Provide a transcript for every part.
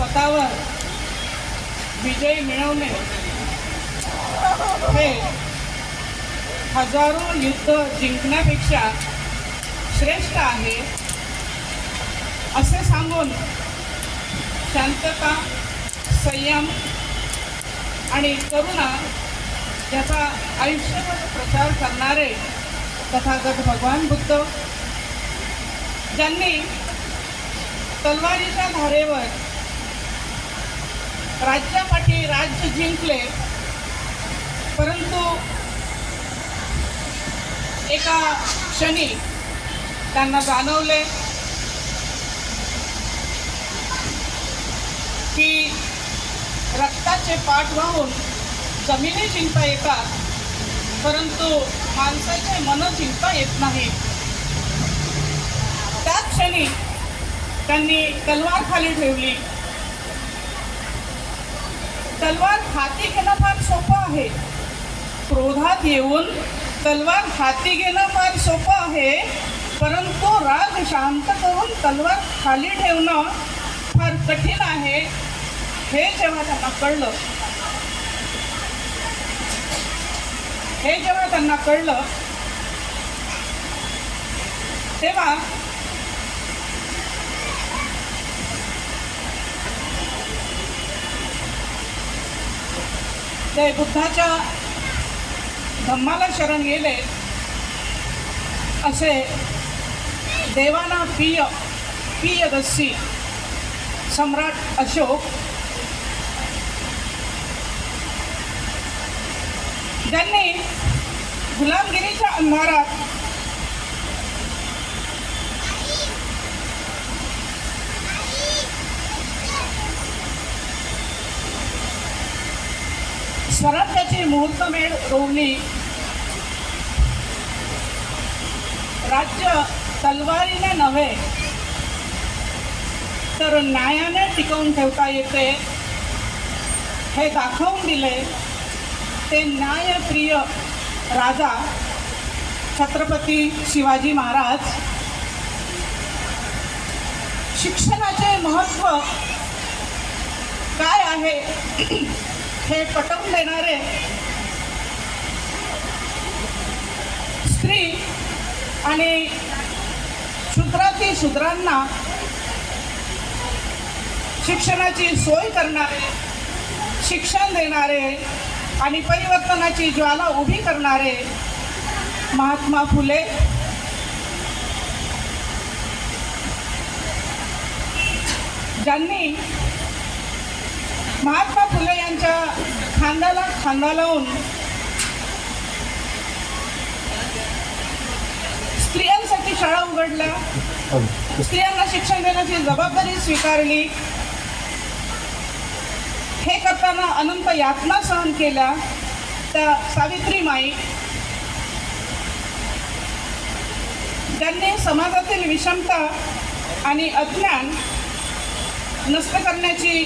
स्वतःवर विजय मिळवणे हे हजारो युद्ध जिंकण्यापेक्षा श्रेष्ठ आहे असे सांगून शांतता, संयम आणि करुणा याचा आयुष्यभर प्रचार करणारे तथागत भगवान बुद्ध, ज्यांनी तलवारीच्या धारेवर राज्यापाठी राज्य जिंकले, परंतु एका क्षणी त्यांना जाणवले की रक्ताचे पाठ वाहून जमिनी जिंकता येतात, परंतु माणसाचे मन जिंकता येत नाही. त्याच क्षणी त्यांनी तलवार खाली ठेवली. तलवार हाती घेणं फार सोपं आहे, क्रोधात येऊन तलवार हाती घेणं फार सोपं आहे, परंतु राग शांत करून तलवार खाली ठेवणं फार कठीण आहे. हे जेव्हा त्यांना कळलं तेव्हा ते बुद्धाच्या धम्माला शरण गेले. असे देवाना पियदस्सी सम्राट अशोक, ज्यांनी गुलामगिरीच्या अंधारात स्वराज्याची मुहूर्तमेढ रोवली. राज्य तलवारीने नव्हे तर न्यायाने टिकवून ठेवता येते हे दाखवून दिले ते न्यायप्रिय राजा छत्रपती शिवाजी महाराज. शिक्षणाचे महत्त्व काय आहे हे पटवून देणारे, स्त्री आणि शूद्राती शूद्रांना शिक्षणाची सोय करणारे, शिक्षण देणारे आणि परिवर्तनाची ज्वाला उभी करणारे महात्मा फुले, ज्यांनी महात्मा फुले यांच्या खांद्याला खांदा लावून स्त्रियांसाठी शाळा उघडल्या, स्त्रियांना शिक्षण देण्याची जबाबदारी स्वीकारली. हे करताना अनंत यातना सहन केल्या त्या सावित्रीमाई, ज्यांनी समाजातील विषमता आणि अज्ञान नष्ट करण्याची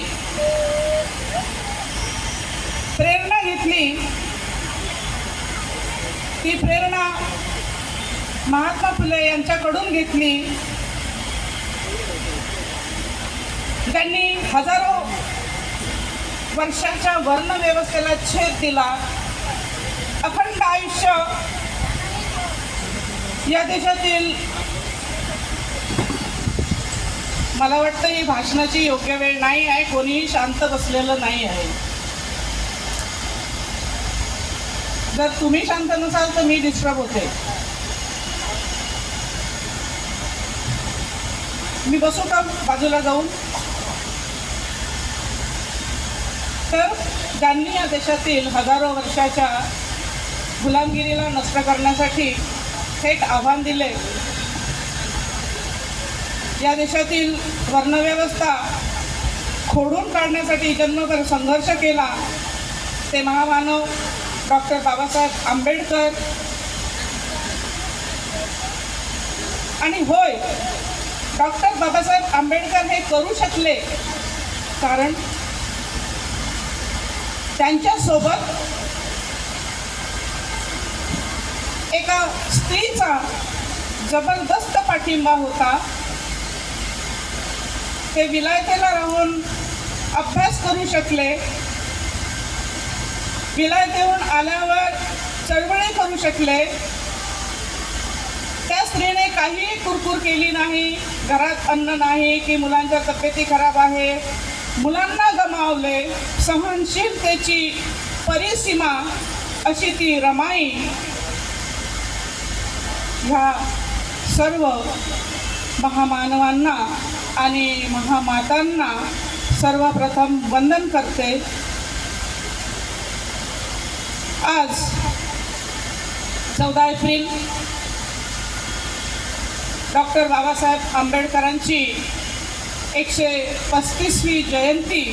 प्रेरणा घेतली. ती प्रेरणा महात्मा फुले यांच्याकडून घेतली, ज्यांनी हजारो वर्षाच्या वर्णव्यवस्थेला छेद दिला. अखंड आयुष्य या देशातील, मला वाटतं ही भाषणाची योग्य वेळ नाही आहे, कोणीही शांत बसलेलं नाही आहे. जर तुम्ही शांत नसाल तर मी डिस्टर्ब होते. मी बसू का बाजूला जाऊन? तर ज्यांनी या देशातील हजारो वर्षाच्या गुलामगिरीला नष्ट करण्यासाठी थेट आव्हान दिले, या देशातील वर्णव्यवस्था खोडून काढण्यासाठी जन्मभर संघर्ष केला, ते महामानव डॉक्टर बाबासाहेब आंबेडकर. आणि होय, डॉक्टर बाबासाहेब आंबेडकर हे करू शकले कारण त्यांच्यासोबत एका स्त्रीचा जबरदस्त पाठिंबा होता. ते विलायतेला राहून अभ्यास करू शकले, विलायत येऊन आल्यावर चळवळी करू शकले. त्या स्त्रीने काहीही कुरकुर केली नाही. घरात अन्न नाही की मुलांच्या तब्येती खराब आहे, मुलांना गमावले. सहनशीलतेची परिसीमा अशी ती रमाई ह्या सर्व महामानवांना आणि महामातांना सर्वप्रथम वंदन करते. आज 14 एप्रिल डॉक्टर बाबासाहेब आंबेडकरांची 135वी जयंती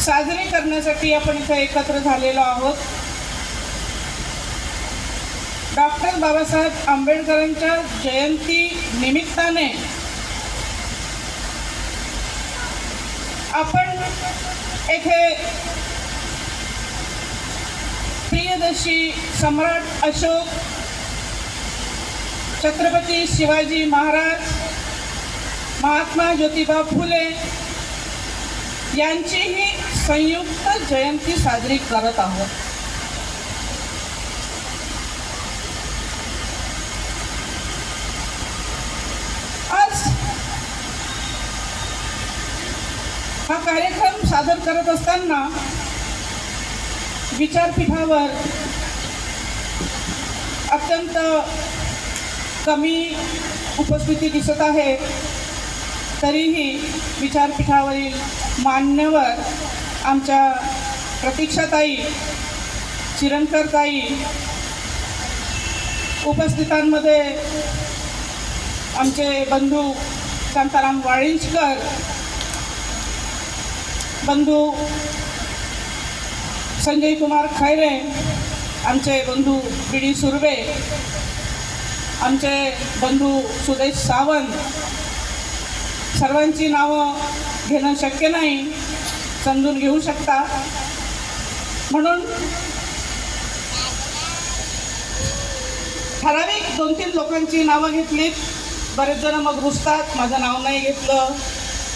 साजरी करण्यासाठी आपण इथे एकत्र झालेलो आहोत. डॉक्टर बाबासाहेब आंबेडकरांच्या जयंती निमित्ताने आपण येथे प्रियदर्शी सम्राट अशोक, छत्रपती शिवाजी महाराज, महात्मा ज्योतिबा फुले यांचीही संयुक्त जयंती साजरी करत आहोत. आज हा कार्यक्रम सादर करत असताना विचारपीठावर अत्यंत कमी उपस्थिती दिसत आहे. तरीही विचारपीठावरील मान्यवर आमच्या प्रतीक्षाताई, चिरणकरताई, उपस्थितांमध्ये आमचे बंधू शांताराम वाळिंजकर, बंधू संजय कुमार खैरे, आमचे बंधू बी डी सुर्वे, आमचे बंधू सुदेश सावंत. सर्वांची नावं घेणं शक्य नाही, समजून घेऊ शकता. म्हणून ठराविक 2-3 लोकांची नावं घेतलीत. बरेच जण मग रुसतात, माझं नाव नाही घेतलं,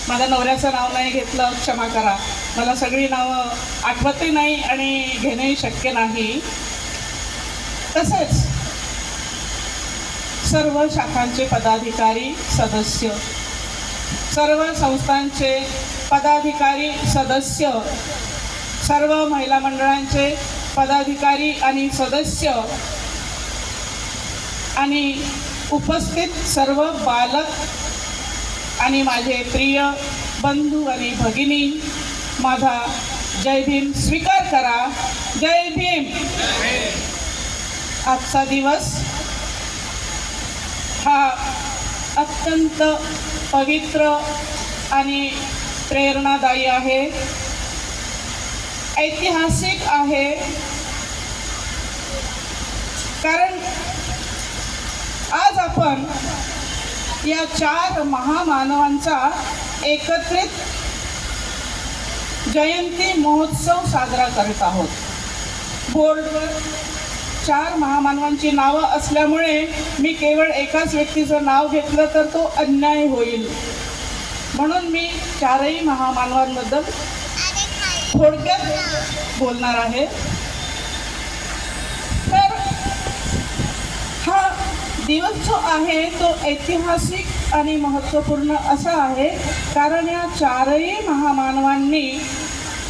माझ्या नवऱ्याचं नाव नाही घेतलं, क्षमा करा. मला सगळी नावं आठवतही नाही आणि घेणंही शक्य नाही. तसेच सर्व शाखांचे पदाधिकारी सदस्य, सर्व संस्थांचे पदाधिकारी सदस्य, सर्व महिला मंडळांचे पदाधिकारी आणि सदस्य आणि उपस्थित सर्व बालक आणि माझे प्रिय बंधू आणि भगिनी, माझा जय भीम स्वीकार करा. जय भीम. आजचा दिवस हा अत्यंत पवित्र आणि प्रेरणादायी आहे, ऐतिहासिक आहे. कारण आज आपण या 4 महामानवांचा एकत्रित जयंती महोत्सव साजरा करत आहोत. बोर्डवर 4 महामानवांची नावं असल्यामुळे मी केवळ एकाच व्यक्तीचं नाव घेतलं तर तो अन्याय होईल. म्हणून मी 4ही महामानवांबद्दल थोडक्यात बोलणार आहे. तर हा दिवस जो आहे तो ऐतिहासिक आणि महत्त्वपूर्ण असा आहे कारण या 4ही महामानवांनी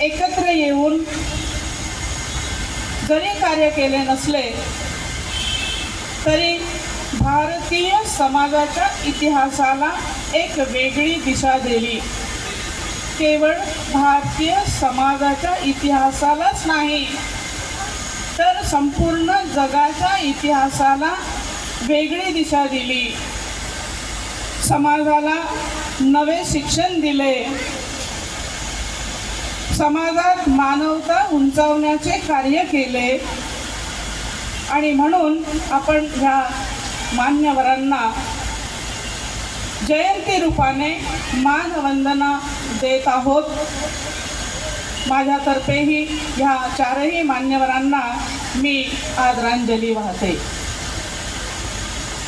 एकत्र येऊन जरी कार्य केले नसले तरी भारतीय समाजाच्या इतिहासाला एक वेगळी दिशा दिली. केवळ भारतीय समाजाच्या इतिहासालाच नाही तर संपूर्ण जगाच्या इतिहासाला वेगळी दिशा दिली. समाजाला नवे शिक्षण दिले, समाजात मानवता उंचावण्याचे कार्य केले आणि म्हणून आपण ह्या मान्यवरांना जयंती रूपाने मानवंदना देत आहोत. माझ्यातर्फेही ह्या 4ही मान्यवरांना मी आदरांजली वाहते.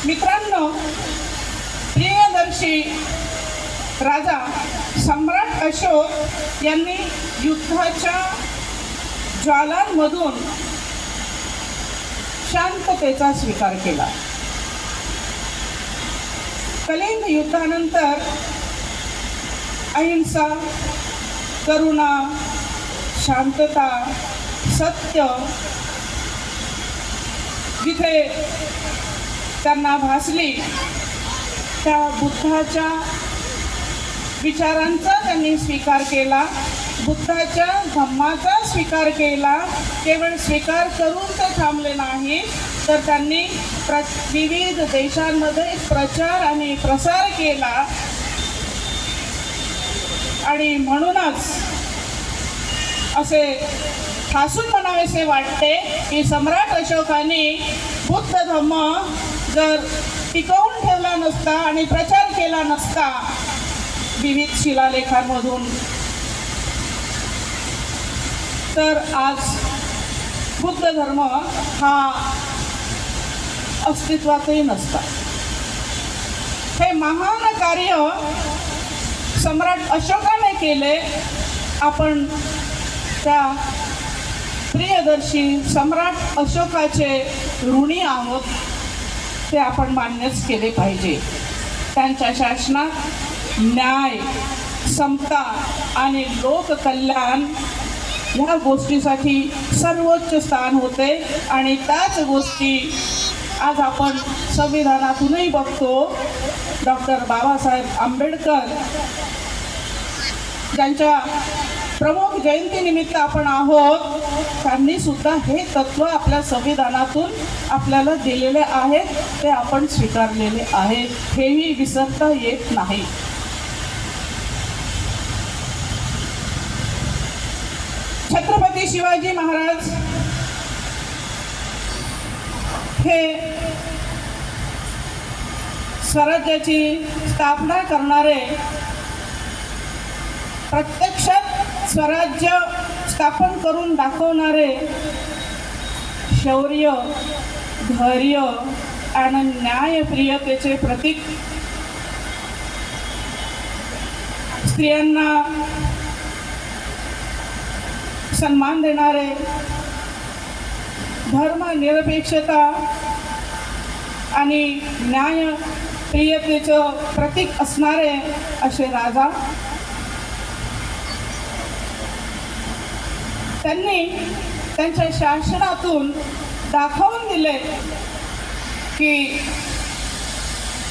मित्रांनो, प्रियदर्शी राजा सम्राट अशोक यांनी युद्धाच्या ज्वालांमधून शांततेचा स्वीकार केला. कलिंग युद्धानंतर अहिंसा, करुणा, शांतता, सत्य जिथे त्यांना भासली त्या बुद्धाच्या विचारांचा त्यांनी स्वीकार केला, बुद्धाच्या धम्माचा स्वीकार केला. केवळ स्वीकार करून ते थांबले नाही, तर त्यांनी विविध देशांमध्ये प्रचार आणि प्रसार केला. आणि म्हणूनच असे ठासून म्हणावेसे वाटते की सम्राट अशोकाने बुद्ध धम्म जर टिकवून ठेवला नसता आणि प्रचार केला नसता विविध शिलालेखांमधून, तर आज बुद्ध धर्म हा अस्तित्वातही नसता. हे महान कार्य सम्राट अशोकाने केले. आपण त्या प्रियदर्शी सम्राट अशोकाचे ऋणी आहोत, ते आपण मान्यच केले पाहिजे. त्यांच्या शासनात न्याय, समता आणि लोककल्याण ह्या गोष्टीसाठी सर्वोच्च स्थान होते. आणि त्याच गोष्टी आज आपण संविधानातूनही बघतो. डॉक्टर बाबासाहेब आंबेडकर ज्यांच्या प्रमुख जयंतीनिमित्त आपण आहोत, त्यांनी सुद्धा हे तत्व आपल्या संविधानातून आपल्याला दिलेले आहेत, ते आपण स्वीकारलेले आहे, हेही विसरता येत नाही. छत्रपती शिवाजी महाराज हे स्वराज्याची स्थापना करणारे, प्रत्यक्षात स्वराज्य स्थापन करून दाखवणारे शौर्य, धैर्य आणि न्यायप्रियतेचे प्रतीक. स्त्रियांना सन्मान देणारे, धर्मनिरपेक्षता आणि न्यायप्रियतेचं प्रतीक असणारे असे राजा. त्यांनी त्यांच्या शासनातून दाखवून दिले की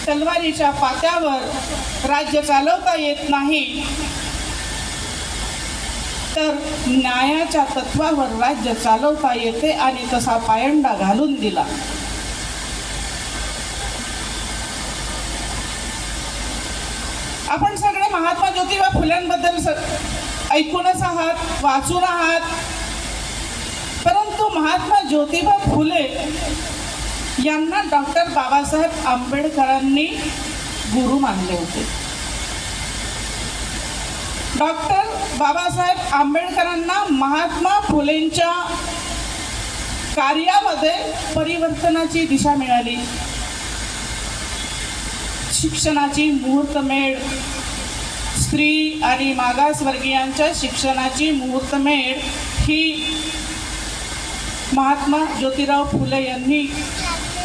तलवारीच्या पात्यावर राज्य चालवता येत नाही, तर न्यायाच्या तत्वावर राज्य चालवता येते. आणि तसा पायंडा घालून दिला. आपण सगळे महात्मा ज्योतिबा फुल्यांबद्दल ऐकूनच आहात, वाचून आहात. परंतु महात्मा ज्योतिबा फुले यांना डॉक्टर बाबासाहेब आंबेडकरांनी गुरु मानले होते. डॉक्टर बाबासाहेब आंबेडकरांना महात्मा फुलेंच्या कार्यामध्ये परिवर्तनाची दिशा मिळाली. शिक्षणाची मुहूर्तमेढ, स्त्री आणि मागासवर्गीयांच्या शिक्षणाची मुहूर्तमेढ ही महात्मा ज्योतिराव फुले यांनी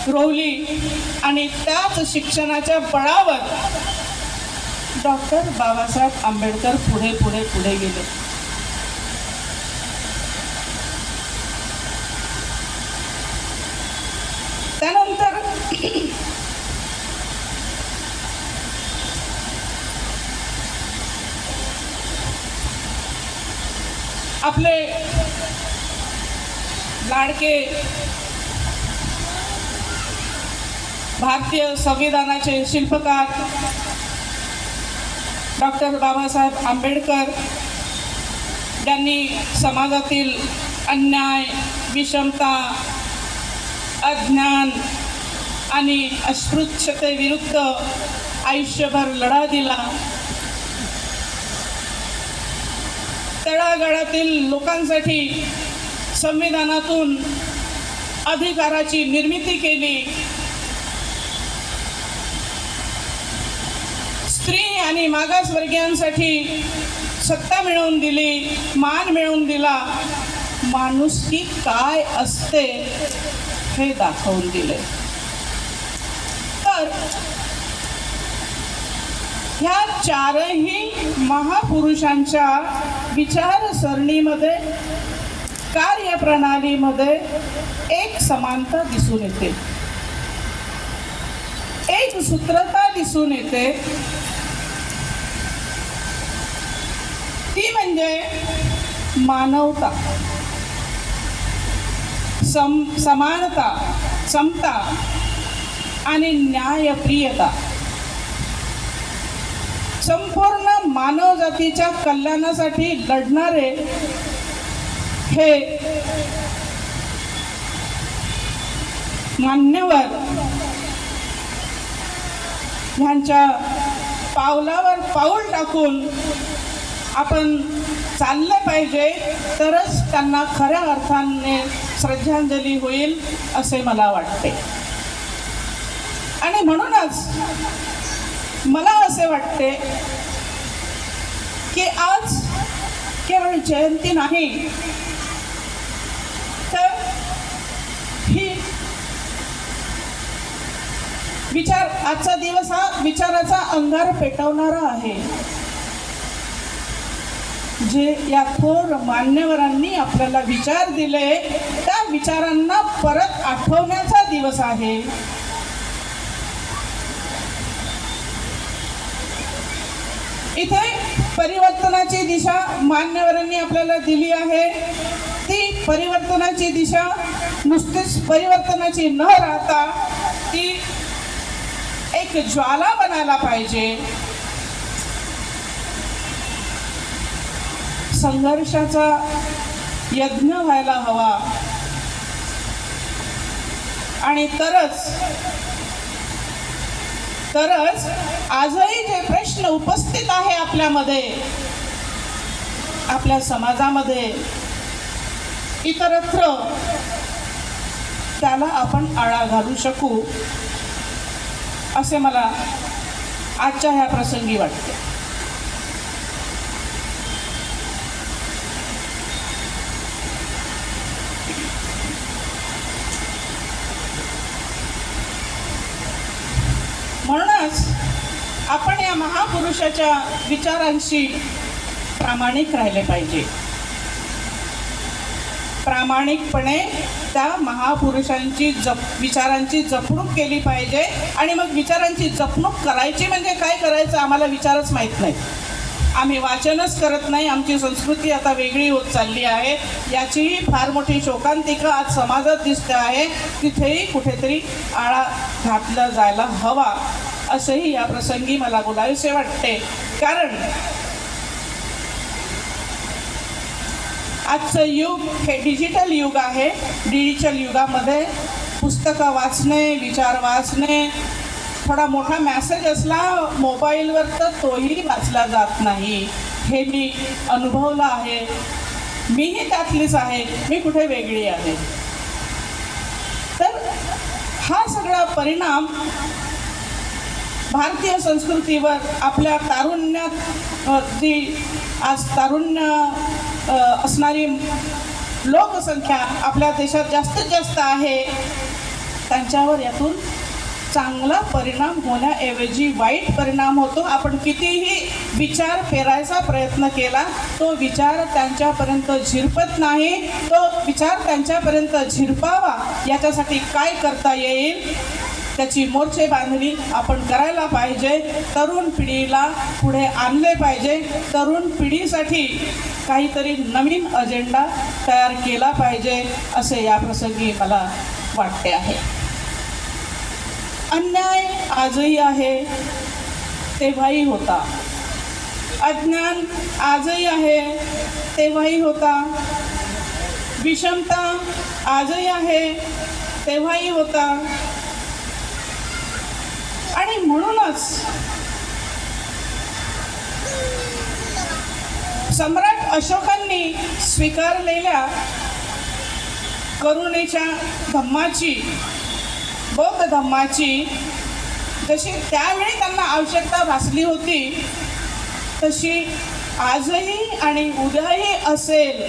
रोवली. आणि त्याच शिक्षणाच्या बळावर डॉक्टर बाबासाहेब आंबेडकर पुढे पुढे पुढे गेले. त्यानंतर आपले लाडके भारतीय संविधानाचे शिल्पकार डॉक्टर बाबासाहेब आंबेडकर यांनी समाजातील अन्याय, विषमता, अज्ञान आणि अस्पृश्यतेविरुद्ध आयुष्यभर लढा दिला. तळागाळातील लोकांसाठी संविधानातून अधिकाराची निर्मिती केली. स्त्री आणि मागासवर्गीयांसाठी सत्ता मिळवून दिली, मान मिळवून दिला. माणुसकी काय असते हे दाखवून दिले. तर ह्या चारही महापुरुषांच्या विचारसरणीमध्ये, कार्यप्रणालीमध्ये एक समानता दिसून येते, एक सूत्रता दिसून येते. ती म्हणजे मानवता, समानता, समता आणि न्यायप्रियता. संपूर्ण मानव जातीच्या कल्याणासाठी लढणारे हे मान्यवर ह्यांच्या पावलावर पाऊल टाकून आपण चाललं पाहिजे, तरच त्यांना खऱ्या अर्थाने श्रद्धांजली होईल असे मला वाटते. आणि म्हणूनच मला असे वाटते की आज केवळ जयंती नाही, तर ही आजचा दिवस हा विचाराचा अंगार पेटवणारा आहे. जे या थोर मान्यवरांनी आपल्याला विचार दिले, त्या विचारांना परत आठवण्याचा दिवस आहे. इथे परिवर्तनाची दिशा मान्यवरांनी आपल्याला दिली आहे. ती परिवर्तनाची दिशा नुसतीच परिवर्तनाची न राहता ती एक ज्वाला बनायला पाहिजे. संघर्षाचा यज्ञ व्हायला हवा. आणि तरच आजही जे प्रश्न उपस्थित आहे आपल्यामध्ये, आपल्या समाजामध्ये, इतरत्र, त्याला आपण आळा घालू शकू असे मला आजच्या ह्या प्रसंगी वाटते. म्हणूनच आपण या महापुरुषाच्या विचारांशी प्रामाणिक राहिले पाहिजे. प्रामाणिकपणे त्या महापुरुषांची विचारांची जपणूक केली पाहिजे. आणि मग विचारांची जपणूक करायची म्हणजे काय करायचं आम्हाला विचारच माहीत नाही. आम्ही वाचनच करत नाही. आमची संस्कृती आता वेगळी होत चालली आहे. याचीही फार मोठी शोकांतिका आज समाजात दिसते आहे. तिथेही कुठेतरी आळा घातला जायला हवा असंही या प्रसंगी मला बोलावेसे वाटते. कारण आजचं युग हे डिजिटल युग आहे. डिजिटल युगामध्ये पुस्तकं वाचणे, विचार वाचणे, थोडा मोठा मेसेज असला मोबाईलवर तर तोही वाचला जात नाही. हे मी अनुभवलं आहे. मीही त्यातलीच आहे. मी कुठे वेगळी आहे. तर हा सगळा परिणाम भारतीय संस्कृतीवर, आपल्या तारुण्यात जी आज तारुण्य असणारी लोकसंख्या आपल्या देशात जास्तीत जास्त आहे, त्यांच्यावर यातून चांगला परिणाम होण्याऐवजी वाईट परिणाम होतो. आपण कितीही विचार पेरायचा प्रयत्न केला, तो विचार त्यांच्यापर्यंत झिरपत नाही. तो विचार त्यांच्यापर्यंत झिरपावा याच्यासाठी काय करता येईल त्याची मोर्चे बांधणी आपण करायला पाहिजे. तरुण पिढीला पुढे आणले पाहिजे. तरुण पिढीसाठी काहीतरी नवीन अजेंडा तयार केला पाहिजे असे या प्रसंगी मला वाटते आहे. अन्याय आजही आहे, तेव्हाही होता. अज्ञान आजही आहे, तेव्हाही होता. विषमता आजही आहे, तेव्हाही होता. आणि म्हणूनच सम्राट अशोकांनी स्वीकारलेल्या करुणेच्या धम्माची, बौद्ध धम्माची, जशी त्यावेळी त्यांना लोकांना आवश्यकता भासली होती तशी आजही आणि उद्याही असेल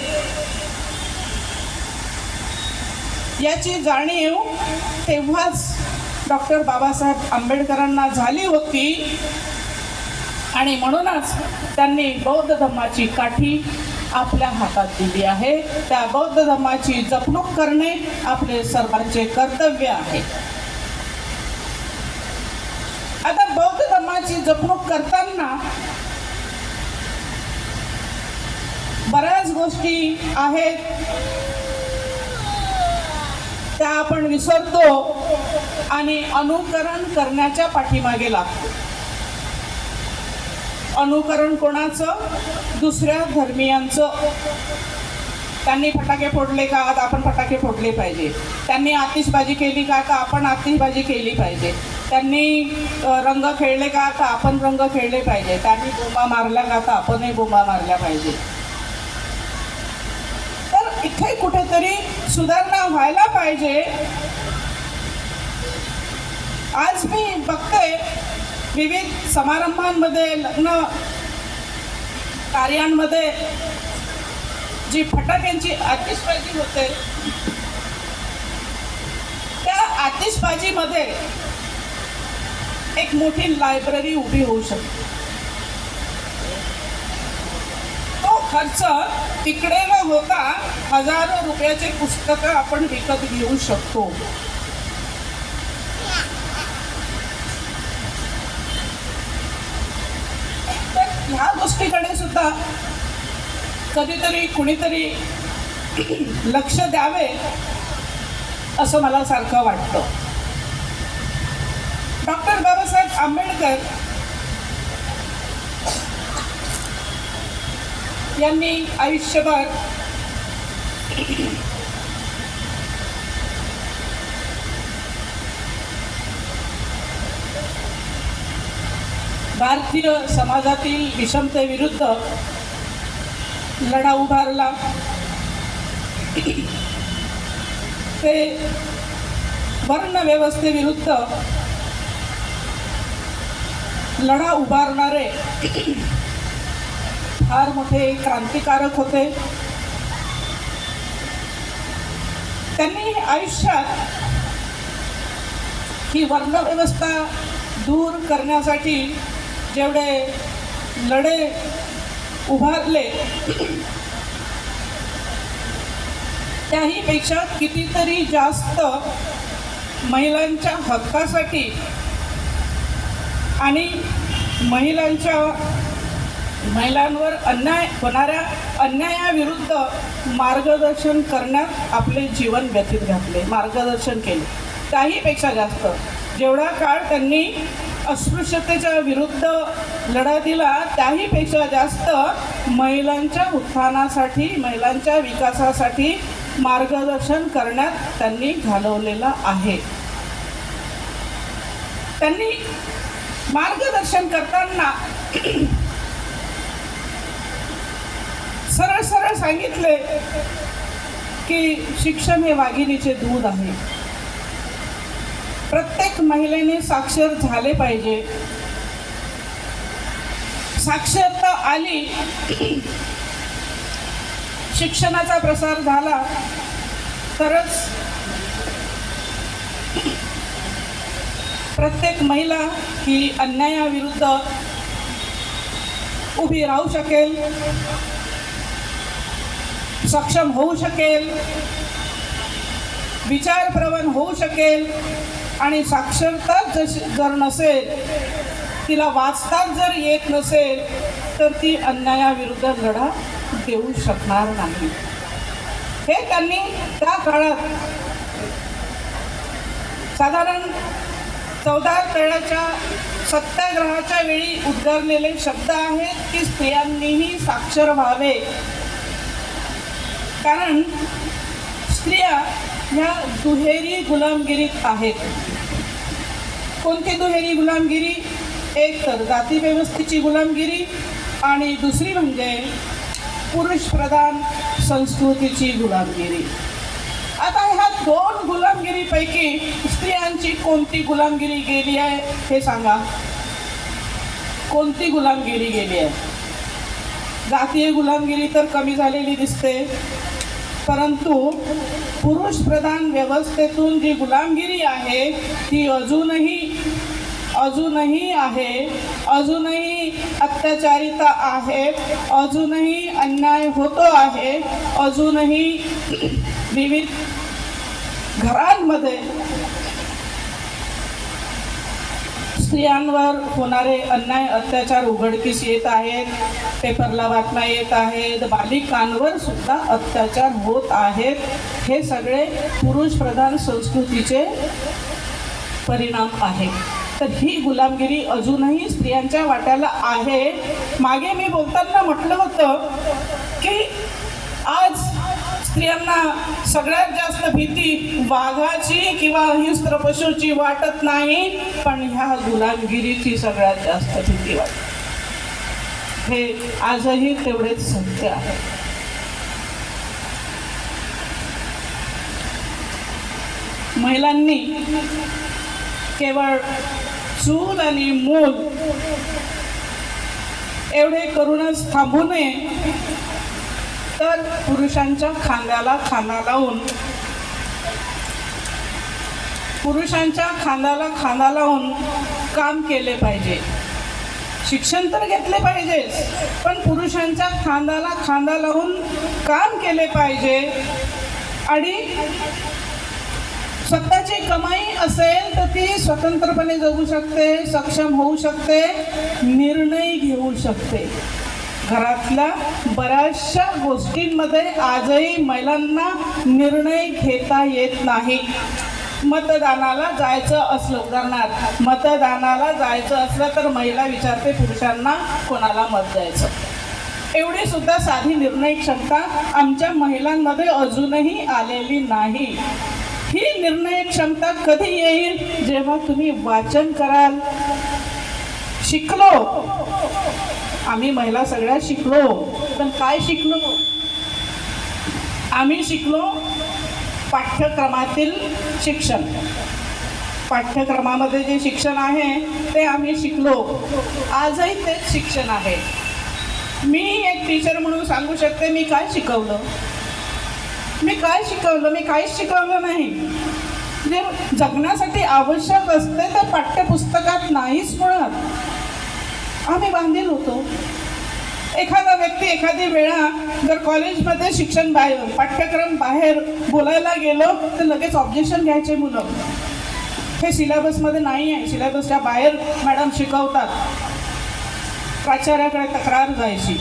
याची जाणीव तेव्हाच डॉक्टर बाबासाहेब आंबेडकरांना झाली होती आणि म्हणूनच त्यांनी बौद्ध धम्माची काठी आपल्या हातात दिली आहे. त्या बौद्ध धम्माची जपणूक करणे आपले सर्वांचे कर्तव्य आहे. आता बौद्ध धम्माची जपणूक करताना बऱ्याच गोष्टी आहेत त्या आपण विसरतो आणि अनुकरण करण्याच्या पाठीमागे लागतो. अनुकरण कोणाचं? दुसऱ्या धर्मियांचं. त्यांनी फटाके फोडले का आता आपण फटाके फोडले पाहिजे. त्यांनी आतिषबाजी केली का आता आपण आतिषबाजी केली पाहिजे. त्यांनी रंग खेळले का आता आपण रंग खेळले पाहिजे. त्यांनी बोंबा मारल्या का आता आपणही बोंबा मारल्या पाहिजे. तर इथे कुठेतरी सुधारणा व्हायला पाहिजे. आज मी बघते विविध समारंभांमध्ये, लग्न कार्यांमध्ये जी फटाक्यांची आतिषबाजी होते त्या आतिषबाजीमध्ये एक मोठी लायब्ररी उभी होऊ शकते. तो खर्च तिकडे न होता हजारो रुपयाचे पुस्तकं आपण विकत घेऊ शकतो. ह्या गोष्टीकडे सुद्धा कधीतरी कुणीतरी लक्ष द्यावे असं मला सारखं वाटतं. डॉक्टर बाबासाहेब आंबेडकर यांनी आयुष्यभर भारतीय समाजातील विषमतेविरुद्ध लढा उभारला. ते वर्णव्यवस्थेविरुद्ध लढा उभारणारे फार मोठे क्रांतिकारक होते. त्यांनी आयुष्यात ही वर्णव्यवस्था दूर करण्यासाठी जेवढे लढे उभारले त्याहीपेक्षा कितीतरी जास्त महिलांच्या हक्कासाठी आणि महिलांवर होणाऱ्या अन्यायाविरुद्ध मार्गदर्शन करण्यात आपले जीवन व्यतीत घातले, मार्गदर्शन केले. त्याहीपेक्षा जास्त जेवढा काळ त्यांनी अस्पृश्यतेच्या विरुद्ध लढा दिला त्याहीपेक्षा जास्त महिलांच्या उत्थानासाठी, महिलांच्या विकासासाठी मार्गदर्शन करण्यात त्यांनी घालवलेलं आहे. त्यांनी मार्गदर्शन करताना सरळ सरळ सांगितले की शिक्षण हे वाघिणीचे दूध आहे. प्रत्येक महिलेने साक्षर झाले पाहिजे. साक्षरता आली, शिक्षणाचा प्रसार झाला तरच प्रत्येक महिला ही अन्यायाविरुद्ध उभी राहू शकेल, सक्षम होऊ शकेल, विचारप्रवण होऊ शकेल. आणि साक्षरताच जर नसेल, तिला वाचताच जर येत नसेल तर ती अन्यायाविरुद्ध लढा देऊ शकणार नाही. हे त्यांनी त्या काळात साधारण 14 तळ्याच्या सत्याग्रहाच्या वेळी उद्गारलेले शब्द आहेत की स्त्रियांनीही साक्षर व्हावे. कारण स्त्रिया ह्या दुहेरी गुलामगिरीत आहेत. कोणती दुहेरी गुलामगिरी? एक तर जाती व्यवस्थेची गुलामगिरी आणि दुसरी म्हणजे पुरुष प्रधान संस्कृतीची गुलामगिरी. आता ह्या दोन गुलामगिरीपैकी स्त्रियांची कोणती गुलामगिरी गेली आहे हे सांगा. कोणती गुलामगिरी गेली आहे? जातीय गुलामगिरी तर कमी झालेली दिसते, परंतु पुरुष प्रधान व्यवस्थेतून जी गुलामगिरी आहे ती अजूनही आहे, अजूनही अत्याचारिता आहे, अजूनही अन्याय होतो आहे, अजूनही विविध घरांमध्ये स्त्रियांवर होणारे अन्याय अत्याचार उघडकीस येत आहेत, पेपरला बातम्या येत आहेत, बालिकांवर सुद्धा अत्याचार होत आहेत. हे सगळे पुरुष प्रधान संस्कृतीचे परिणाम आहेत. तर ही गुलामगिरी अजूनही स्त्रियांच्या वाट्याला आहे. मागे मी बोलताना म्हटलं होतं की आज स्त्रियांना सगळ्यात जास्त भीती वाघाची किंवा हिंस्त्र पशूची वाटत नाही, पण ह्या गुलामगिरीची सगळ्यात जास्त भीती वाटते. हे आजही तेवढेच सत्य आहे. महिलांनी केवळ चूल आणि मूल एवढे करूनच थांबू नये, तर पुरुषांच्या खांद्याला खांदा लावून काम केले पाहिजे. शिक्षण तर घेतले पाहिजेच, पण पुरुषांच्या खांद्याला खांदा लावून काम केले पाहिजे. आणि स्वतःची कमाई असेल तर ती स्वतंत्रपणे जगू शकते, सक्षम होऊ शकते, निर्णय घेऊ शकते. घरातल्या बऱ्याचशा गोष्टींमध्ये आजही महिलांना निर्णय घेता येत नाही. मतदानाला जायचं असलं, उदाहरणार्थ मतदानाला जायचं असलं तर महिला विचारते पुरुषांना कोणाला मत द्यायचं. एवढी सुद्धा साधी निर्णय क्षमता आमच्या महिलांमध्ये अजूनही आलेली नाही. ही निर्णय क्षमता कधी येईल? जेव्हा तुम्ही वाचन कराल. शिकलो, आम्ही महिला सगळ्या शिकलो, पण काय शिकलो? आम्ही शिकलो पाठ्यक्रमातील शिक्षण. पाठ्यक्रमामध्ये जे शिक्षण आहे ते आम्ही शिकलो. आजही तेच शिक्षण आहे. मी एक टीचर म्हणून सांगू शकते मी काय शिकवलं. मी काहीच शिकवलं नाही. जे जगण्यासाठी आवश्यक असते ते पाठ्यपुस्तकात नाहीच मिळत. आम्ही बांधील होतो. एखादा व्यक्ती एखादी वेळा जर कॉलेजमध्ये शिक्षण बाहेर, पाठ्यक्रम बाहेर बोलायला गेलो तर लगेच ऑब्जेक्शन घ्यायचे मुलं. हे सिलेबसमध्ये नाही आहे, सिलेबसच्या बाहेर मॅडम शिकवतात. प्राचार्याकडे तक्रार जायची.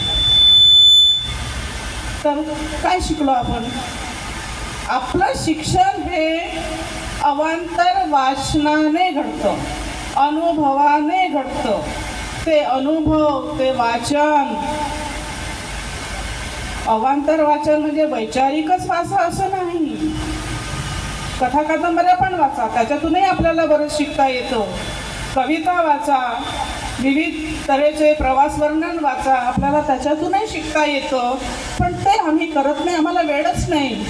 तर काय शिकलो आपण? आपलं शिक्षण हे अवांतर वाचनाने घडतं, अनुभवाने घडतं. ते अनुभव, ते वाचन, अवांतर वाचन म्हणजे वैचारिकच वाचा असं नाही. कथा कादंबऱ्या पण वाचा, त्याच्यातूनही आपल्याला बरंच शिकता येतं. कविता वाचा, विविध तऱ्हेचे प्रवास वर्णन वाचा, आपल्याला त्याच्यातूनही शिकता येतं. पण ते आम्ही करत नाही, आम्हाला वेळच नाही.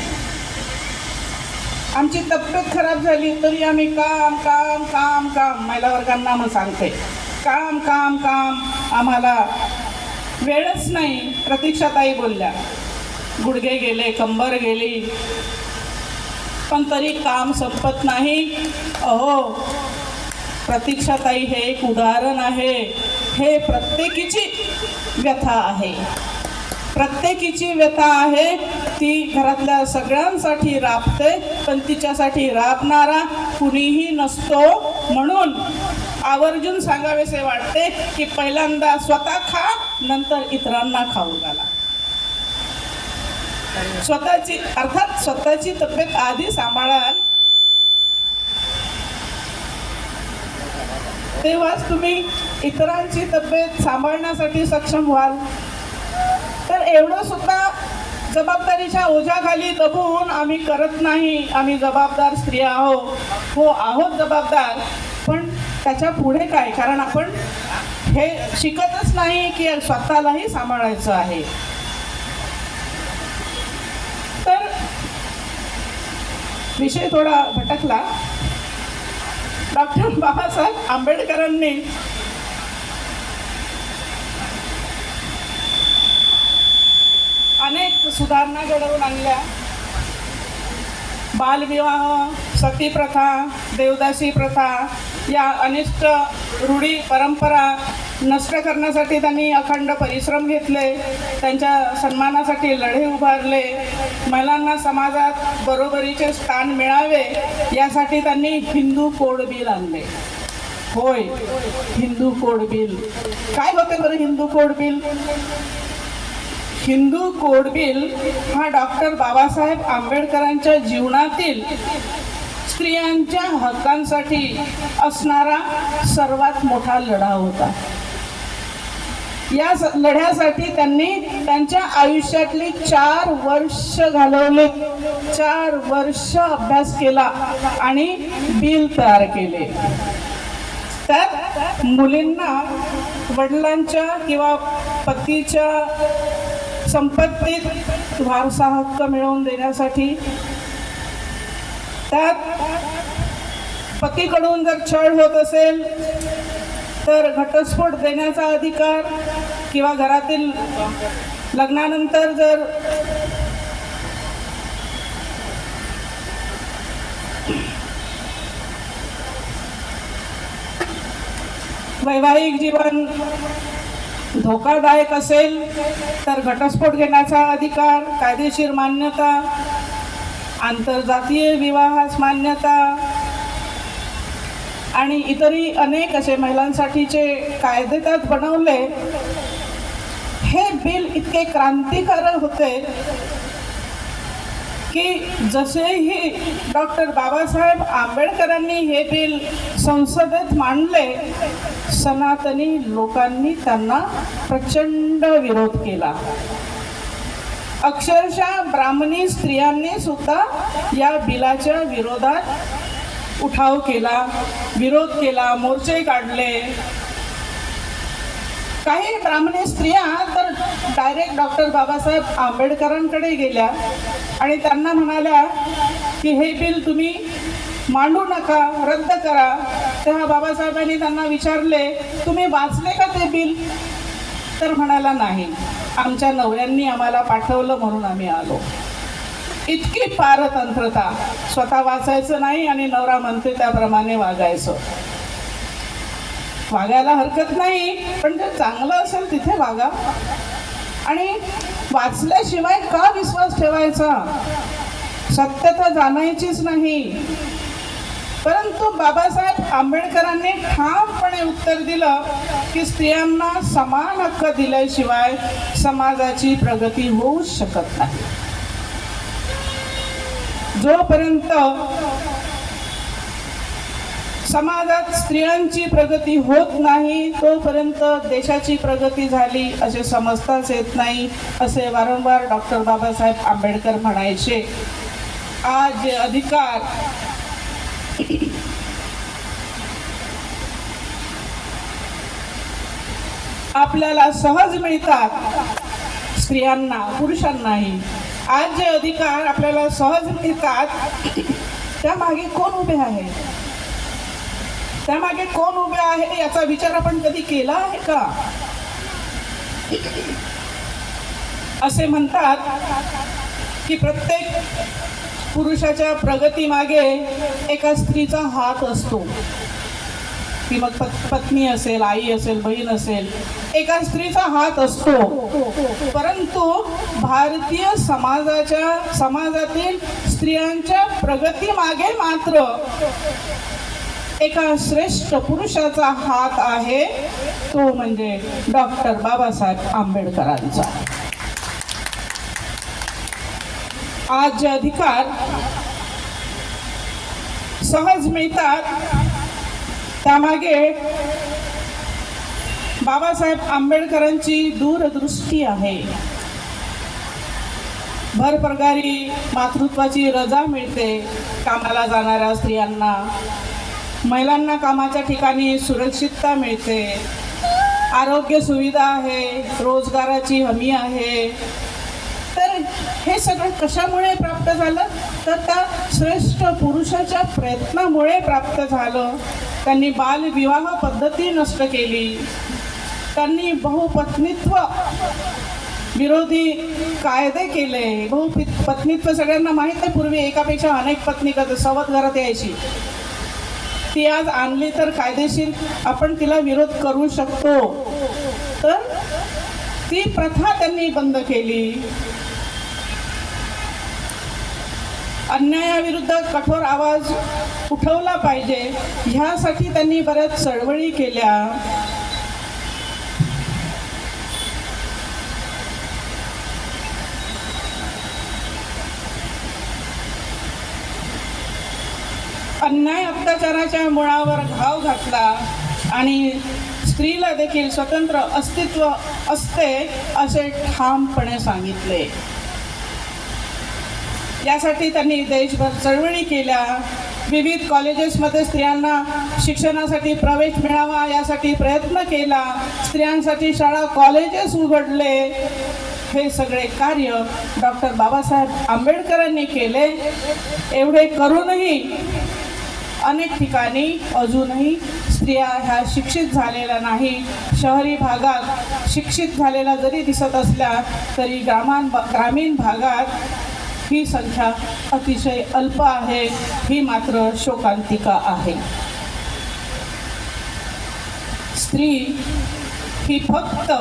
आमची तब्येत खराब झाली तरी आम्ही काम काम काम काम, महिला वर्गांना मग सांगते काम काम काम, आम्हाला वेळच नाही. प्रतीक्षाताई बोलल्या गुडघे गेले, कंबर गेली, पण तरी काम संपत नाही. अहो प्रतीक्षाताई हे एक उदाहरण आहे. हे प्रत्येकीची व्यथा आहे, प्रत्येकीची व्यथा आहे. ती घरातल्या सगळ्यांसाठी राबते, पण तिच्यासाठी राबणारा कुणीही नसतो. म्हणून आवर्जून सांगावेसे वाटते की पहिल्यांदा स्वतः खा, नंतर इतरांना खाऊ घाला. स्वतःची तब्येत आधी सांभाळाल, तेव्हाच तुम्ही इतरांची तब्येत सांभाळण्यासाठी सक्षम व्हाल. तर एवढं सुद्धा जबाबदारीच्या ओझ्याखाली दबून आम्ही करत नाही. आम्ही जबाबदार स्त्रिया आहोत जबाबदार, पण त्याच्या पुढे काय? कारण आपण हे शिकतच नाही की स्वतःलाही सांभाळायचं आहे. तर विषय थोडा भटकला. डॉक्टर बाबासाहेब आंबेडकरांनी सुधारणा घडवून आणल्या. बालविवाह, सतीप्रथा, देवदासी प्रथा या अनिष्ट रूढी परंपरा नष्ट करण्यासाठी त्यांनी अखंड परिश्रम घेतले. त्यांच्या सन्मानासाठी लढे उभारले. महिलांना समाजात बरोबरीचे स्थान मिळावे यासाठी त्यांनी हिंदू कोड बिल आणले. होय, हिंदू कोड बिल. काय होते बरं Hindu code bill? Hindu code bill हा डॉक्टर बाबासाहेब आंबेडकरांच्या जीवनातील स्त्रियांच्या हक्कांसाठी असणारा सर्वात मोठा लढा होता. या लढ्यासाठी त्यांनी त्यांच्या आयुष्यातली 4 वर्ष घालवले. 4 वर्ष अभ्यास केला आणि बिल तयार केले. त्यात मुलींना वडिलांच्या किंवा पतीच्या संपत्तीत वारसा हक्क मिळवून देण्यासाठी, त्यात पतीकडून जर छळ होत असेल तर घटस्फोट देण्याचा अधिकार, किंवा घरातील लग्नानंतर जर वैवाहिक जीवन धोकादायक असेल तर घटस्फोट घेण्याचा अधिकार, कायदेशीर मान्यता, आंतरजातीय विवाहास मान्यता आणि इतरही अनेक असे महिलांसाठीचे कायदे त्यात बनवले. हे बिल इतके क्रांतिकारक होते की जसेही डॉक्टर बाबासाहेब आंबेडकरांनी हे बिल संसदेत मांडले, सनातनी लोकांनी त्यांना प्रचंड विरोध केला. अक्षरशः ब्राह्मणी स्त्रियांनी सुद्धा या बिलाच्या विरोधात उठाव केला, विरोध केला, मोर्चे काढले. काही ब्राह्मणी स्त्रिया तर डायरेक्ट डॉक्टर बाबासाहेब आंबेडकरांकडे गेल्या आणि त्यांना म्हणाल्या की हे बिल तुम्ही मांडू नका, रद्द करा. तेव्हा बाबासाहेबांनी त्यांना विचारले, तुम्ही वाचले का ते बिल? तर म्हणाला नाही, आमच्या नवऱ्यांनी आम्हाला पाठवलं म्हणून आम्ही आलो. इतकी पारतंत्रता, स्वतः वाचायचं नाही आणि नवरा म्हणते त्याप्रमाणे वागायचं. वागायला हरकत नाही, पण जे चांगलं असेल तिथे वागा. आणि वाचल्याशिवाय का विश्वास ठेवायचा? सत्यता जाणायचीच नाही. परंतु बाबासाहेब आंबेडकरांनी ठामपणे उत्तर दिलं की स्त्रियांना समान हक्क दिल्याशिवाय समाजाची प्रगती होऊच शकत नाही. जोपर्यंत समाजात स्त्रियांची प्रगती होत नाही तोपर्यंत देशाची प्रगती झाली असे समजताच येत नाही, असे वारंवार डॉक्टर बाबासाहेब आंबेडकर म्हणायचे. आज जे अधिकार आपल्याला सहज मिळतात, स्त्रियांना पुरुषांनाही आज जे अधिकार आपल्याला सहज मिळतात, त्यामागे कोण उभे आहे? त्यामागे कोण उभे आहे याचा विचार आपण कधी केला आहे का? असे म्हणतात की प्रत्येक पुरुषाच्या प्रगतीमागे एका स्त्रीचा हात असतो. ती मग पत्नी असेल, आई असेल, बहीण असेल, एका स्त्रीचा हात असतो. परंतु भारतीय समाजातील स्त्रियांच्या प्रगतीमागे मात्र एका श्रेष्ठ पुरुषाचा हात आहे, तो म्हणजे डॉक्टर बाबासाहेब आंबेडकरांचा. आज जे अधिकार सहज मिळतात त्यामागे बाबासाहेब आंबेडकरांची दूरदृष्टी आहे. भरपगारी मातृत्वाची रजा मिळते कामाला जाणाऱ्या स्त्रियांना. महिलांना कामाच्या ठिकाणी सुरक्षितता मिळते, आरोग्य सुविधा आहे, रोजगाराची हमी आहे. तर हे सगळं कशामुळे प्राप्त झालं? तर त्या श्रेष्ठ पुरुषाच्या प्रयत्नामुळे प्राप्त झालं. त्यांनी बालविवाह पद्धती नष्ट केली, त्यांनी बहुपत्नीत्व विरोधी कायदे केले. पत्नीत्व सगळ्यांना माहीत आहे, पूर्वी एकापेक्षा अनेक पत्नी सवत घरात यायची. ती आज आणली तर कायदेशीर आपण तिला विरोध करू शकतो. तर ती प्रथा त्यांनी बंद केली. अन्यायाविरुद्ध कठोर आवाज उठवला पाहिजे ह्यासाठी त्यांनी बऱ्याच चळवळी केल्या. अन्याय अत्याचाराच्या मुळावर घाव घातला आणि स्त्रीला देखील स्वतंत्र अस्तित्व असते असे ठामपणे सांगितले. यासाठी त्यांनी देशभर चळवळी केल्या. विविध कॉलेजेसमध्ये स्त्रियांना शिक्षणासाठी प्रवेश मिळावा यासाठी प्रयत्न केला. स्त्रियांसाठी शाळा कॉलेजेस उघडले. हे सगळे कार्य डॉक्टर बाबासाहेब आंबेडकरांनी केले. एवढे करूनही अनेक ठिकाणी अजूनही स्त्रिया ह्या शिक्षित झालेल्या नाही. शहरी भागात शिक्षित झालेल्या जरी दिसत असल्या तरी ग्रामीण भागात ही संख्या अतिशय अल्प आहे. ही मात्र शोकांतिका आहे. स्त्री ही फक्त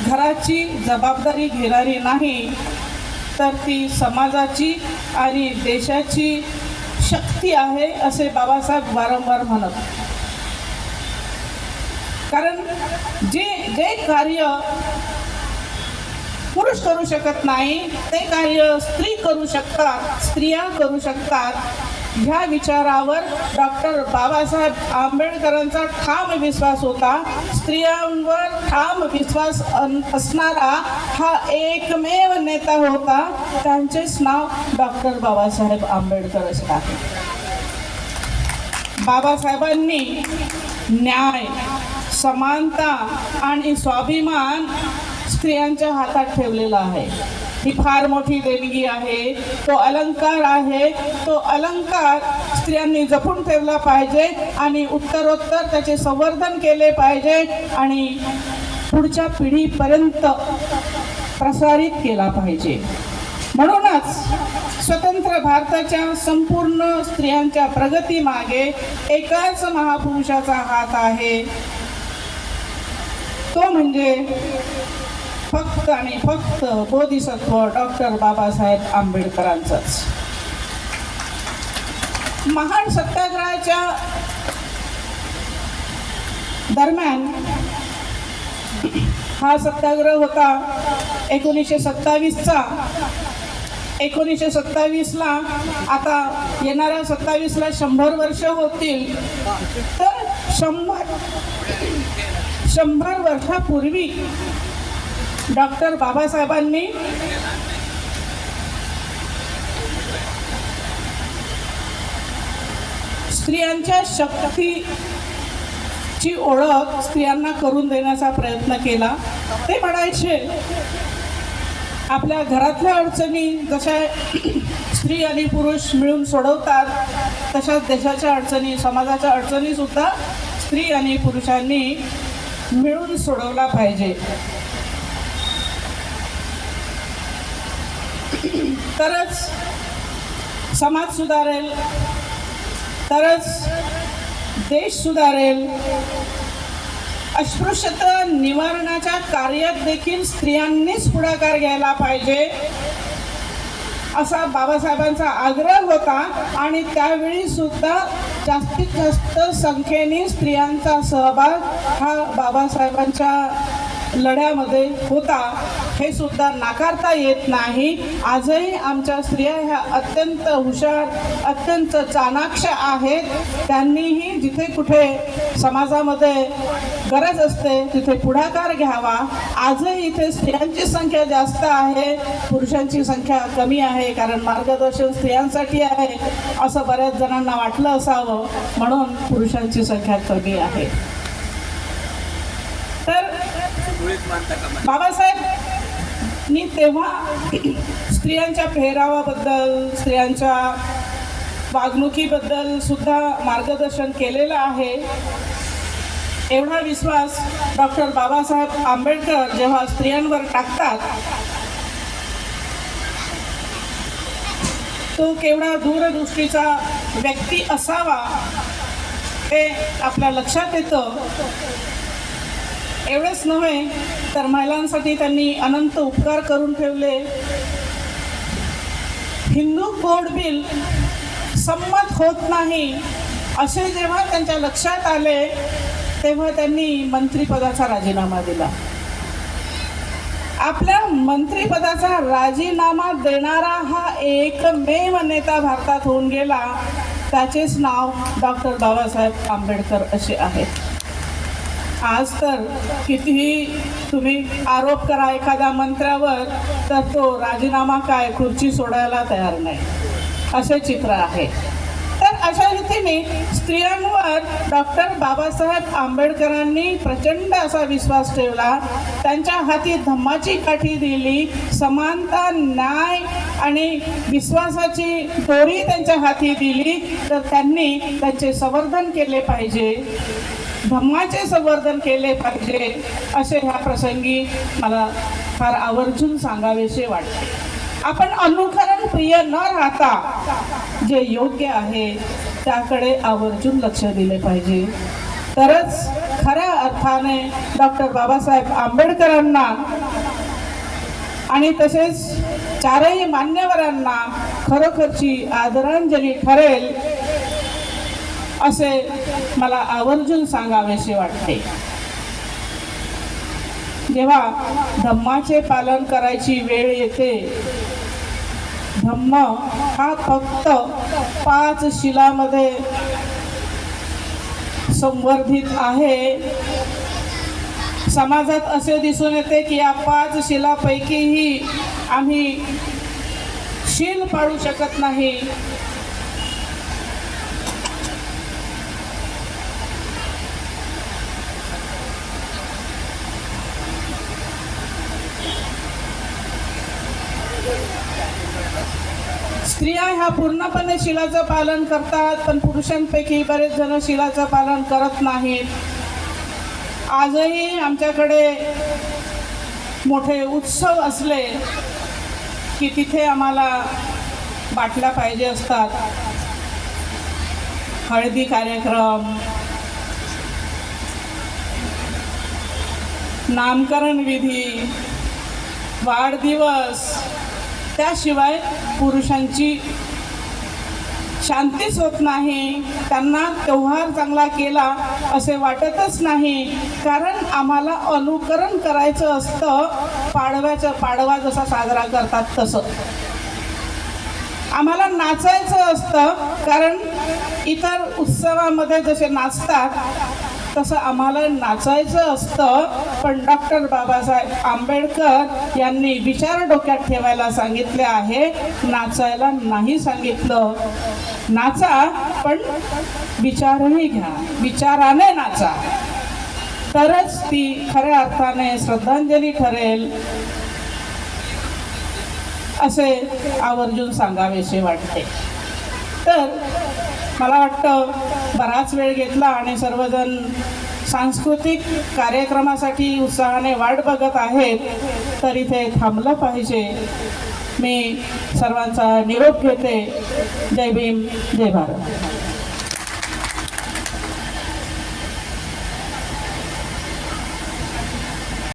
घराची जबाबदारी घेणारी नाही, तर ती समाजाची आणि देशाची शक्ती आहे असे बाबासाहेब वारंवार म्हणत. कारण जे कार्य पुरुष करू शकत नाही ते कार्य स्त्री करू शकतात, स्त्रिया करू शकतात. ह्या विचारावर डॉक्टर बाबासाहेब आंबेडकरांचा ठाम विश्वास होता. स्त्रियांवर ठाम विश्वास असणारा हा एकमेव नेता होता. त्यांचेच नाव डॉक्टर बाबासाहेब आंबेडकर असे आहे. बाबासाहेबांनी न्याय, समानता आणि स्वाभिमान स्त्रियांच्या हातात ठेवलेला आहे. ही फार मोठी देणगी आहे. तो अलंकार आहे. तो अलंकार स्त्रियांनी जपून ठेवला पाहिजे आणि उत्तरोत्तर त्याचे संवर्धन केले पाहिजे आणि पुढच्या पिढीपर्यंत प्रसारित केला पाहिजे. म्हणूनच स्वतंत्र भारताच्या संपूर्ण स्त्रियांच्या प्रगतीमागे एकाच महापुरुषाचा हात आहे. तो म्हणजे फक्त आणि फक्त बोधिसत्व डॉक्टर बाबासाहेब आंबेडकरांचंच. महान सत्याग्रहाच्या दरम्यान हा सत्याग्रह होता 1927चा. 1927ला आता येणाऱ्या 27ला 100 वर्ष होतील. तर 100 वर्षापूर्वी डॉक्टर बाबासाहेबांनी स्त्रियांच्या शक्तीची ओळख स्त्रियांना करून देण्याचा प्रयत्न केला. ते म्हणायचे आपल्या घरातल्या अडचणी जशा स्त्री आणि पुरुष मिळून सोडवतात तशाच देशाच्या अडचणी, समाजाच्या अडचणी सुद्धा स्त्री आणि पुरुषांनी मिळून सोडवला पाहिजे. तरच समाज सुधारेल, तरच देश सुधारेल. अस्पृश्यता निवारणाच्या कार्यात देखील स्त्रियांनीच पुढाकार घ्यायला पाहिजे असा बाबासाहेबांचा आग्रह होता आणि त्यावेळी सुद्धा जास्तीत जास्त संख्येने स्त्रियांचा सहभाग हा बाबासाहेबांच्या लढ्यामध्ये होता. हे सुद्धा नाकारता येत नाही. आजही आमच्या स्त्रिया ह्या अत्यंत हुशार, अत्यंत चाणाक्ष आहेत. त्यांनीही जिथे कुठे समाजामध्ये गरज असते तिथे पुढाकार घ्यावा. आजही इथे स्त्रियांची संख्या जास्त आहे, पुरुषांची संख्या कमी आहे. कारण मार्गदर्शन स्त्रियांसाठी आहे असं बऱ्याच जणांना वाटलं असावं, म्हणून पुरुषांची संख्या कमी आहे. तर बाबासाहेबांनी तेव्हा स्त्रियांच्या पेहरावाबद्दल, स्त्रियांच्या वागणुकीबद्दल सुद्धा मार्गदर्शन केलेलं आहे. एवढा विश्वास डॉक्टर बाबासाहेब आंबेडकर जेव्हा स्त्रियांवर टाकतात, तो केवढा दूरदृष्टीचा व्यक्ती असावा हे आपल्या लक्षात येतं. एवढेच नव्हे तर महिलांसाठी त्यांनी अनंत उपकार करून ठेवले. हिंदू कोड बिल संमत होत नाही असे जेव्हा त्यांच्या लक्षात आले तेव्हा त्यांनी मंत्रिपदाचा राजीनामा दिला. आपल्या मंत्रिपदाचा राजीनामा देणारा हा एकमेव नेता भारतात होऊन गेला. त्याचेच नाव डॉक्टर बाबासाहेब आंबेडकर असे आहे. आज तर कितीही तुम्ही आरोप करा एखाद्या मंत्र्यावर, तर तो राजीनामा काय खुर्ची सोडायला तयार नाही, असे चित्र आहे. तर अशा रीतीने स्त्रियांवर डॉक्टर बाबासाहेब आंबेडकरांनी प्रचंड असा विश्वास ठेवला. त्यांच्या हाती धम्माची काठी दिली. समानता, न्याय आणि विश्वासाची दोरी त्यांच्या हाती दिली. तर त्यांनी त्यांचे संवर्धन केले पाहिजे, धम्माचे संवर्धन केले पाहिजे, असे ह्या प्रसंगी मला फार आवर्जून सांगावेसे वाटते. आपण अनुकरण प्रिय न राहता जे योग्य आहे त्याकडे आवर्जून लक्ष दिले पाहिजे. तरच खऱ्या अर्थाने डॉक्टर बाबासाहेब आंबेडकरांना आणि तसेच चारही मान्यवरांना खरोखरची आदरांजली ठरेल असे मला आवर्जून सांगावेसे वाटते. जेव्हा धम्माचे पालन करायची वेळ येते, धम्म हा फक्त 5 शिलामध्ये संवर्धित आहे. समाजात असे दिसून येते की या 5 शिलापैकीही आम्ही शील पाळू शकत नाही. स्त्रिया ह्या पूर्णपणे शिलाचं पालन करतात, पण पुरुषांपैकी बरेच जण शिलाचं पालन करत नाहीत. आजही आमच्याकडे मोठे उत्सव असले की तिथे आम्हाला बाटल्या पाहिजे असतात. हळदी कार्यक्रम, नामकरण विधी, वाढदिवस, त्याशिवाय पुरुषांची शांतीच होत नाही. त्यांना त्योहार चांगला केला असे वाटतच नाही. कारण आम्हाला अनुकरण करायचं असतं. पाडवा जसा साजरा करतात तसं आम्हाला नाचायचं असतं. कारण इतर उत्सवामध्ये जसे नाचतात तसं आम्हाला नाचायचं असतं. पण डॉक्टर बाबासाहेब आंबेडकर यांनी विचार डोक्यात ठेवायला सांगितले आहे, नाचायला नाही सांगितलं. नाचा, पण विचारही घ्या, विचाराने नाचा, तरच ती खऱ्या अर्थाने श्रद्धांजली ठरेल असे आवर्जून सांगावेसे वाटते. तर मला वाटतं बराच वेळ घेतला आणि सर्वजण सांस्कृतिक कार्यक्रमासाठी उत्साहाने वाट बघत आहेत, तर इथे थांबलं पाहिजे. मी सर्वांचा निरोप घेते. जय भीम, जय भारत.